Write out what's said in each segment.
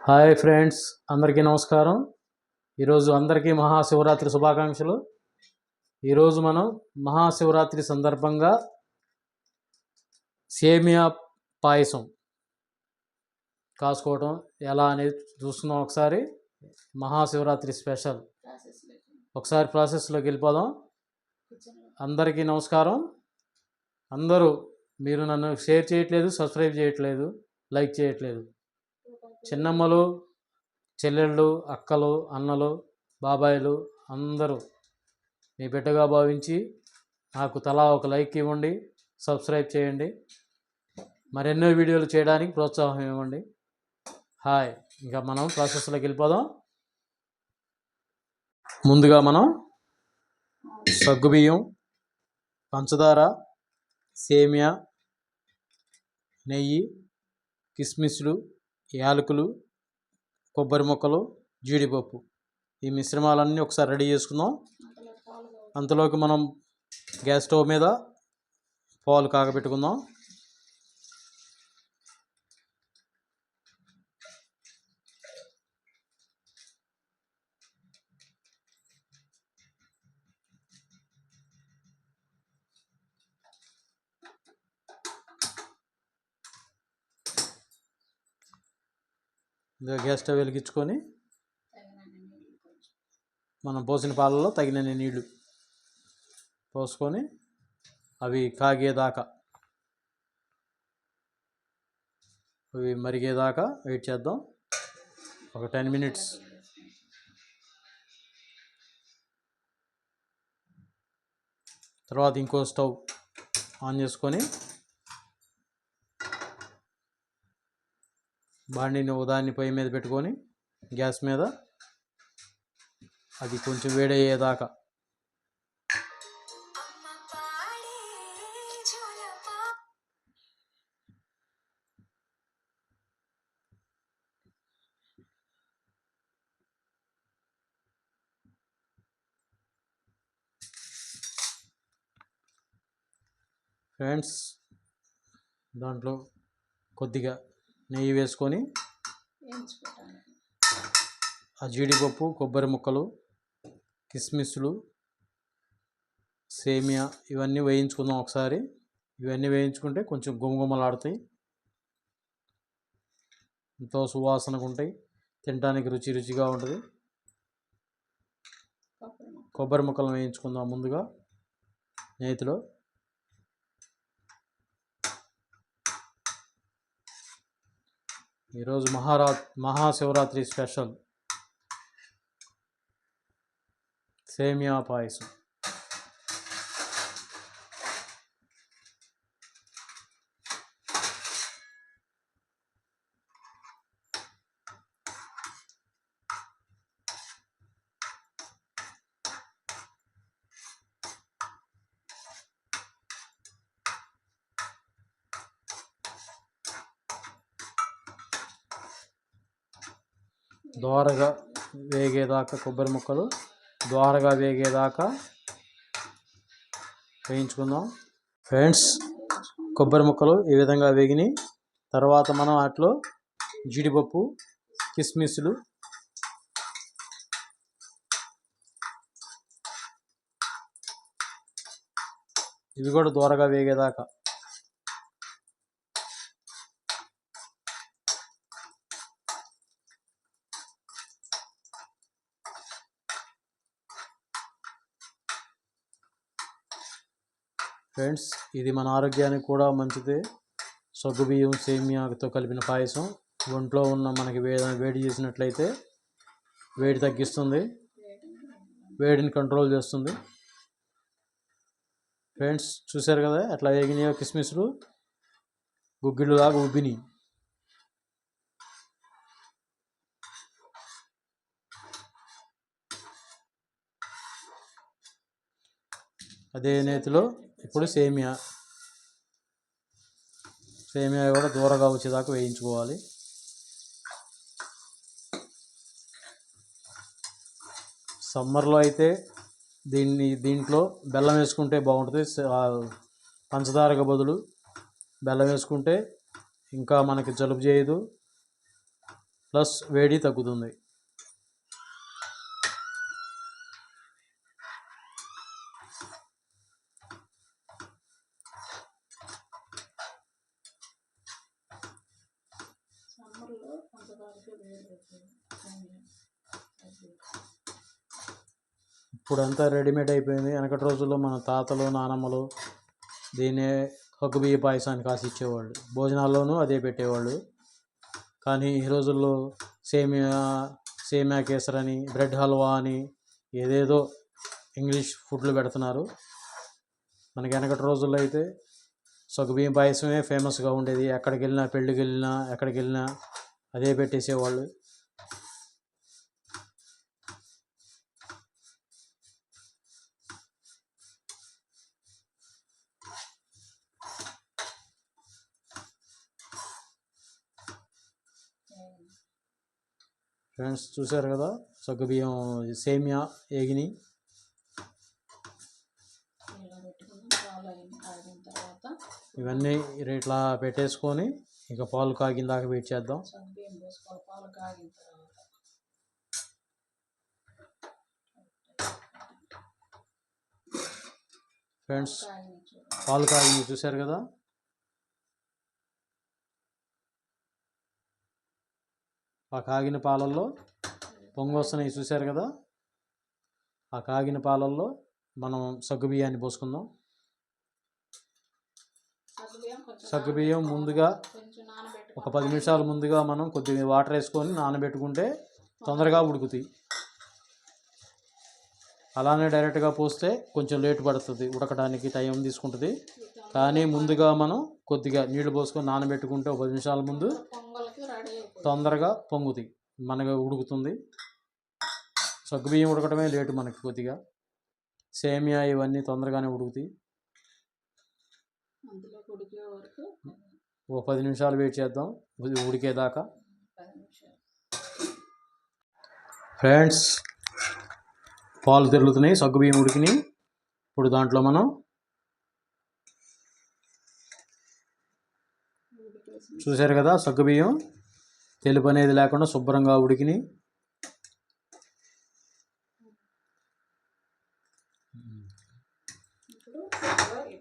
Hi friends, అందరికీ నమస్కారం. ఈరోజు అందరికీ మహాశివరాత్రి శుభాకాంక్షలు. ఈరోజు మనం మహాశివరాత్రి సందర్భంగా సేమియా పాయసం కాసుకోవడం ఎలా అనేది చూస్తున్నాం. ఒకసారి మహాశివరాత్రి స్పెషల్ ఒకసారి ప్రాసెస్లోకి వెళ్ళిపోదాం. అందరికీ నమస్కారం. మీరు నన్ను షేర్ చేయట్లేదు, సబ్స్క్రైబ్ చేయట్లేదు, లైక్ చేయట్లేదు. చిన్నమ్మలు, చెల్లెళ్ళు, అక్కలు, అన్నలు, బాబాయిలు అందరూ మీ బిడ్డగా భావించి నాకు తలా ఒక లైక్ ఇవ్వండి, సబ్స్క్రైబ్ చేయండి, మరెన్నో వీడియోలు చేయడానికి ప్రోత్సాహం ఇవ్వండి. హాయ్, ఇంకా మనం ప్రాసెస్లోకి వెళ్ళిపోదాం. ముందుగా మనం సగ్గుబియ్యం, పంచదార, సేమియా, నెయ్యి, కిస్మిస్లు, యాలకులు, కొబ్బరి ముక్కలు, జీడిపప్పు, ఈ మిశ్రమాలన్నీ ఒకసారి రెడీ చేసుకుందాం. అంతలోకి మనం గ్యాస్ స్టవ్ మీద పాలు కాగబెట్టుకుందాం. గ్యాస్ స్టవ్ వెలిగించుకొని మనం పోసిన పాలలో తగినన్ని నీళ్లు పోసుకొని అవి కాగేదాకా, అవి మరిగేదాకా వెయిట్ చేద్దాం. ఒక 10 minutes. తర్వాత ఇంకో స్టవ్ ఆన్ చేసుకొని బాండిని ఉదాన్ని పొయ్యి మీద పెట్టుకొని గ్యాస్ మీద అది కొంచెం వేడయ్యేదాకా ఫ్రెండ్స్, దాంట్లో కొద్దిగా నెయ్యి వేసుకొని ఆ జీడిపప్పు, కొబ్బరి ముక్కలు, కిస్మిస్లు, సేమియా ఇవన్నీ వేయించుకుందాం ఒకసారి. ఇవన్నీ వేయించుకుంటే కొంచెం గుమగుమలాడుతాయి, ఎంతో సువాసనగా ఉంటాయి, తినడానికి రుచిగా ఉంటుంది. కొబ్బరి ముక్కలను వేయించుకుందాం ముందుగా నేతిలో. ఈరోజు మహాశివరాత్రి స్పెషల్ సేమియా పాయసం. దోరగా వేగేదాకా కొబ్బరి ముక్కలు దోరగా వేగేదాకా వేయించుకుందాం. ఫ్రెండ్స్, కొబ్బరి ముక్కలు ఈ విధంగా వేగినాయి. తర్వాత మనం వాటిలో జీడిపప్పు, కిస్మిస్లు, ఇవి కూడా దోరగా వేగేదాకా ఫ్రెండ్స్, ఇది మన ఆరోగ్యానికి కూడా మంచిదే. సగ్గుబియ్యం, సేమియాతో కలిపిన పాయసం ఒంట్లో ఉన్న మనకి వేడి చేసినట్లయితే వేడి తగ్గిస్తుంది, వేడిని కంట్రోల్ చేస్తుంది. ఫ్రెండ్స్, చూశారు కదా ఎట్లా వేగినాయో కిస్మిస్లు, గుగ్గిళ్ళు లాగా ఉబ్బినాయి. అదే నేతిలో ఇప్పుడు సేమియా కూడా దూరగా వచ్చేదాకా వేయించుకోవాలి. సమ్మర్లో అయితే దీంట్లో బెల్లం వేసుకుంటే బాగుంటుంది. పంచదారకు బదులు బెల్లం వేసుకుంటే ఇంకా మనకి జలుబు చేయదు, ప్లస్ వేడి తగ్గుతుంది. ఇప్పుడంతా రెడీమేడ్ అయిపోయింది. వెనకటి రోజుల్లో మన తాతలు నానమ్మలు దీన్నే సగ్గుబియ్య పాయసాన్ని కాసి ఇచ్చేవాళ్ళు. భోజనాల్లోనూ అదే పెట్టేవాళ్ళు. కానీ ఈ రోజుల్లో సేమియా కేసర్ అని, బ్రెడ్ హల్వా అని ఏదేదో ఇంగ్లీష్ ఫుడ్లు పెడుతున్నారు. మనకి వెనకటి రోజుల్లో అయితే సగ్గుబియ్యం పాయసమే ఫేమస్గా ఉండేది. ఎక్కడికి వెళ్ళినా, పెళ్ళికి వెళ్ళినా, ఎక్కడికి వెళ్ళినా అదే పెట్టేసేవాళ్ళు. ఫ్రెండ్స్ చూసారు కదా, సగ్గుబియ్యం సేమియా ఏగిని. ఇవన్నీ ఇట్లా పెట్టేసుకొని ఇక పాలు కాగిన దాకా వెయిట్ చేద్దాం. ఫ్రెండ్స్ పాలు కాగి చూసారు కదా, ఆ కాగిన పాలల్లో పొంగు వస్తున్నాయి చూసారు కదా. ఆ కాగిన పాలల్లో మనం సగ్గుబియ్యాన్ని పోసుకుందాం. సగ్గుబియ్యం ముందుగా ఒక 10 నిమిషాల ముందుగా మనం కొద్దిగా వాటర్ వేసుకొని నానబెట్టుకుంటే తొందరగా ఉడుకుతాయి. అలానే డైరెక్ట్గా పోస్తే కొంచెం లేట్ పడుతుంది, ఉడకడానికి టైం తీసుకుంటుంది. కానీ ముందుగా మనం కొద్దిగా నీళ్లు పోసుకొని నానబెట్టుకుంటే ఒక 10 నిమిషాల ముందు తొందరగా పొంగుతాయి, మనగా ఉడుకుతుంది. సగ్గుబియ్యం ఉడకటమే లేటు మనకి కొద్దిగా. సేమియా ఇవన్నీ తొందరగానే ఉడుకుతాయి. ఓ 10 నిమిషాలు వెయిట్ చేద్దాం ఉడికేదాకా. ఫ్రెండ్స్ పాలు తెరులుతున్నాయి, సగ్గుబియ్యం ఉడికినాయి. ఇప్పుడు దాంట్లో మనం చూసారు కదా, సగ్గుబియ్యం తెలుపు అనేది లేకుండా శుభ్రంగా ఉడికినాయి.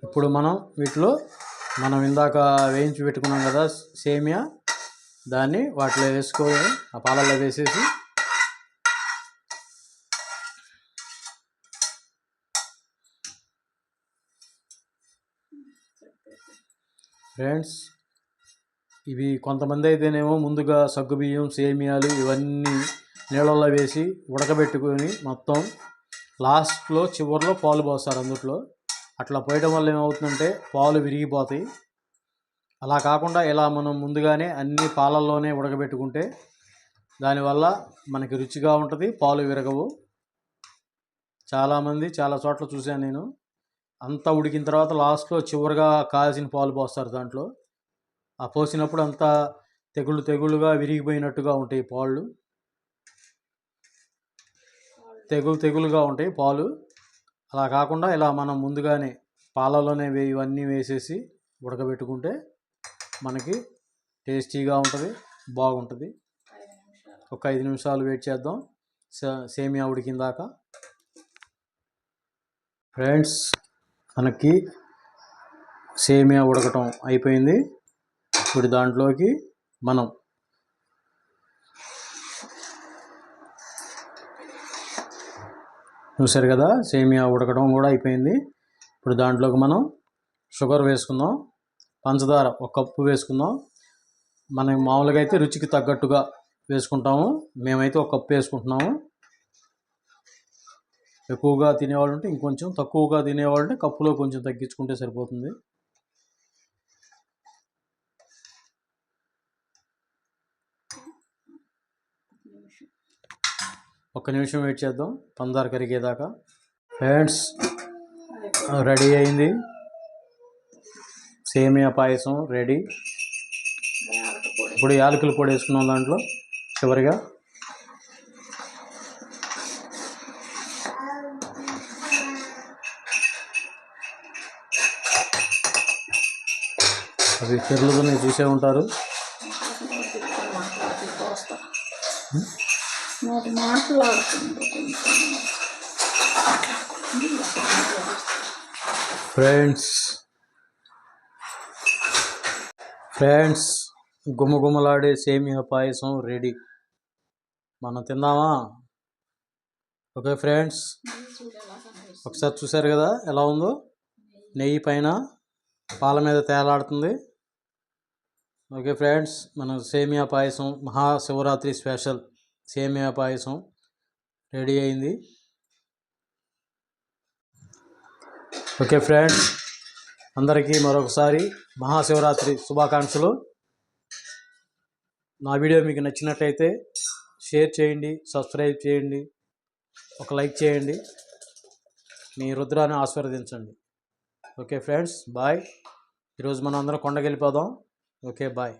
ఇప్పుడు వీటిలో మనం ఇందాక వేయించి పెట్టుకున్నాం కదా సేమియా, దాన్ని వాటిలో వేసుకొని ఆ పాలల్లో వేసేసి ఫ్రెండ్స్ ఇవి కొంతమంది అయితేనేమో ముందుగా సగ్గుబియ్యం సేమియాలు ఇవన్నీ నీళ్ళల్లో వేసి ఉడకబెట్టుకొని మొత్తం లాస్ట్లో చివరిలో పాలు పోస్తారు అందుట్లో. అట్లా పోయడం వల్ల ఏమవుతుందంటే పాలు విరిగిపోతాయి. అలా కాకుండా ఇలా మనం ముందుగానే అన్ని పాలల్లోనే ఉడకబెట్టుకుంటే దానివల్ల మనకి రుచిగా ఉంటుంది, పాలు విరగవు. చాలామంది చాలా చోట్ల చూశాను నేను, అంతా ఉడికిన తర్వాత లాస్ట్లో చివరిగా కాల్చిన పాలు పోస్తారు దాంట్లో. ఆ పోసినప్పుడు అంతా తెగులుగా విరిగిపోయినట్టుగా ఉంటాయి పాలు, తెగులుగా ఉంటాయి పాలు. అలా కాకుండా ఇలా మనం ముందుగానే పాలలోనే ఇవన్నీ వేసేసి ఉడకబెట్టుకుంటే మనకి టేస్టీగా ఉంటుంది, బాగుంటుంది. ఒక 5 నిమిషాలు వెయిట్ చేద్దాం సేమియా ఉడికిందాక. ఫ్రెండ్స్ మనకి సేమియా ఉడకటం అయిపోయింది. ఇప్పుడు దాంట్లోకి మనం చూసారు కదా, సేమియా ఉడకడం కూడా అయిపోయింది. ఇప్పుడు దాంట్లోకి మనం షుగర్ వేసుకుందాం. పంచదార 1 కప్పు వేసుకుందాం. మనం మామూలుగా అయితే రుచికి తగ్గట్టుగా వేసుకుంటాము, మేమైతే 1 కప్పు వేసుకుంటున్నాము. ఎక్కువగా తినేవాళ్ళు ఉంటే ఇంకొంచెం, తక్కువగా తినేవాళ్ళు ఉంటే కప్పులో కొంచెం తగ్గించుకుంటే సరిపోతుంది. ఒక్క నిమిషం వెయిట్ చేద్దాం పంచదార కరిగేదాకా. ఫ్రెండ్స్ రెడీ అయింది, సేమియా పాయసం రెడీ. ఇప్పుడు యాలకుల పొడి వేసుకున్నాం దాంట్లో చివరిగా. అవి చెర్లుదని చూసే ఉంటారు. మరి మాట్లాడుతుంది ఫ్రెండ్స్ గుమగుమలాడే సేమియా పాయసం రెడీ. మనం తిందామా? ఓకే ఫ్రెండ్స్, ఒకసారి చూసారు కదా ఎలా ఉందో. నెయ్యి పైన పాల మీద తేలాడుతుంది. ఓకే ఫ్రెండ్స్, మన సేమియా పాయసం మహాశివరాత్రి స్పెషల్ సేమియా పాయసం రెడీ అయింది. ఓకే ఫ్రెండ్స్, అందరికీ మరొకసారి మహాశివరాత్రి శుభాకాంక్షలు. నా వీడియో మీకు నచ్చినట్లయితే షేర్ చేయండి, సబ్స్క్రైబ్ చేయండి, ఒక లైక్ చేయండి, మీ రుద్రాన్ని ఆశీర్వదించండి. Okay friends, bye. ఈరోజు మనం అందరం కొండకి వెళ్ళిపోదాం. Okay bye.